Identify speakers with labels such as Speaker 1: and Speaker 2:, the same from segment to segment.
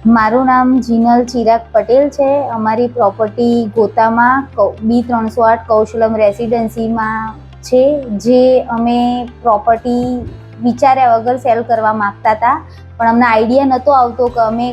Speaker 1: મારું નામ જીનલ ચિરાગ પટેલ છે. અમારી પ્રોપર્ટી ગોતામાં B308 કૌશલમ રેસિડેન્સીમાં છે, જે અમે પ્રોપર્ટી વિચાર્યા વગર સેલ કરવા માગતા હતા. પણ અમને આઈડિયા નહોતો આવતો કે અમે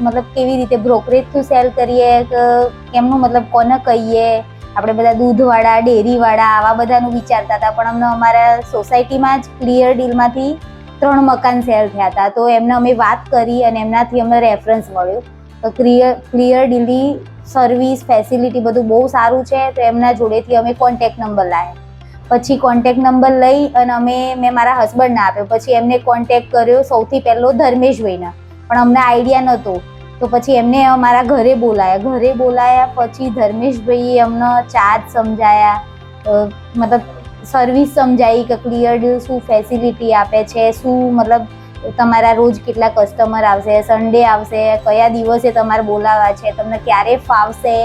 Speaker 1: મતલબ કેવી રીતે બ્રોકરેજ થ્રુ સેલ કરીએ, કે કેમનું મતલબ કોને કહીએ. આપણે બધા દૂધવાળા, ડેરીવાળા આવા બધાનું વિચારતા હતા. પણ અમને અમારા સોસાયટીમાં જ ક્લિયર ડીલમાંથી 3 મકાન સેલ થયા હતા. તો એમને અમે વાત કરી અને એમનાથી અમને રેફરન્સ મળ્યો. તો ક્લિયર ડીલની સર્વિસ, ફેસિલિટી બધું બહુ સારું છે. તો એમના જોડેથી અમે કોન્ટેક્ટ નંબર લાવ્યા. પછી કોન્ટેક્ટ નંબર લઈ અને મેં મારા હસબન્ડને આપ્યો. પછી એમને કોન્ટેક્ટ કર્યો સૌથી પહેલો ધર્મેશભાઈને, પણ અમને આઈડિયા નહોતો. તો પછી એમને અમારા ઘરે બોલાયા. પછી ધર્મેશભાઈએ અમને ચાર્જ સમજાયા, મતલબ સર્વિસ સમજાવી કે ક્લિયર ડીલ શું ફેસિલિટી આપે છે, શું મતલબ તમારા રોજ કેટલા કસ્ટમર આવશે, સન્ડે આવશે, કયા દિવસે તમારે બોલાવવા છે, તમને ક્યારે ફાવશે,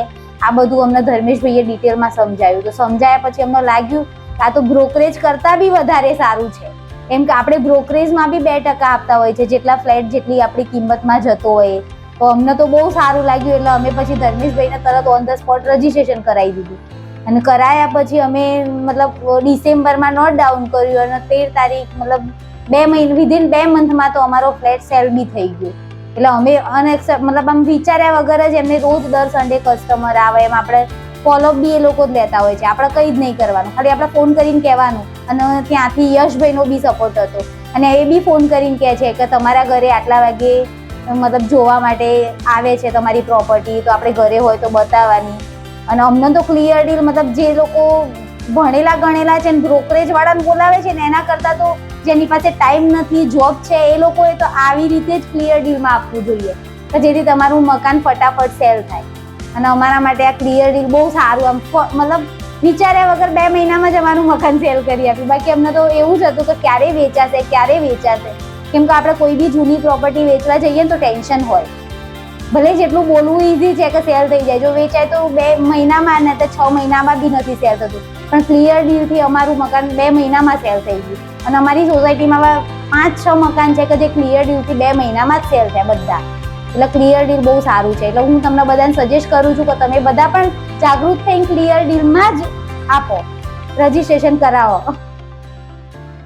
Speaker 1: આ બધું અમને ધર્મેશભાઈએ ડિટેલમાં સમજાવ્યું. તો સમજાયા પછી અમને લાગ્યું કે આ તો બ્રોકરેજ કરતાં બી વધારે સારું છે. એમ કે આપણે બ્રોકરેજમાં બી 2% આપતા હોય છે, જેટલા ફ્લેટ જેટલી આપણી કિંમતમાં જતો હોય. તો અમને તો બહુ સારું લાગ્યું. એટલે અમે પછી ધર્મેશભાઈને તરત ઓન ધ સ્પોટ રજીસ્ટ્રેશન કરાવી દીધું. અને કરાયા પછી અમે મતલબ ડિસેમ્બરમાં નોટ ડાઉન કર્યું અને 13 તારીખ મતલબ 2 મહિના વિધિન 2 મંથમાં તો અમારો ફ્લેટ સેલ બી થઈ ગયો. એટલે અમે મતલબ આમ વિચાર્યા વગર જ એમને રોજ દર સન્ડે કસ્ટમર આવે, એમ આપણે ફોલોઅપ બી એ લોકો જ લેતા હોય છે. આપણે કંઈ જ નહીં કરવાનું, ખાલી આપણે ફોન કરીને કહેવાનું. અને ત્યાંથી યશભાઈનો બી સપોર્ટ હતો. અને એ બી ફોન કરીને કહે છે કે તમારા ઘરે આટલા વાગે મતલબ જોવા માટે આવે છે તમારી પ્રોપર્ટી, તો આપણે ઘરે હોય તો બતાવવાની. અને અમને તો ક્લિયર ડીલ મતલબ જે લોકો ભણેલા ગણેલા છે ને બ્રોકરેજ વાળાને બોલાવે છે ને, એના કરતાં તો જેની પાસે ટાઈમ નથી, જોબ છે, એ લોકોએ તો આવી રીતે જ ક્લિયર ડીલમાં આપવું જોઈએ, કે જેથી તમારું મકાન ફટાફટ સેલ થાય. અને અમારા માટે આ ક્લિયર ડીલ બહુ સારું, આમ મતલબ વિચાર્યા વગર 2 મહિનામાં જ અમારું મકાન સેલ કરી આપ્યું. બાકી અમને તો એવું જ હતું કે ક્યારે વેચાશે. કેમ કે આપણે કોઈ બી જૂની પ્રોપર્ટી વેચવા જઈએ ને તો ટેન્શન હોય. ભલે જેટલું બોલવું ઇઝી છે કે સેલ થઈ જાય, જો વેચાય તો 2 મહિનામાં, ને તો 6 મહિનામાં બી નથી સેલ થતું. પણ ક્લિયર ડીલથી અમારું મકાન 2 મહિનામાં સેલ થઈ ગયું. અને અમારી સોસાયટીમાં 5-6 મકાન છે કે જે ક્લિયર ડીલથી 2 મહિનામાં જ સેલ થયા બધા. એટલે ક્લિયર ડીલ બહુ સારું છે. એટલે હું તમને બધાને સજેસ્ટ કરું છું કે તમે બધા પણ જાગૃત થઈને ક્લિયર ડીલમાં જ આપો, રજીસ્ટ્રેશન કરાવો.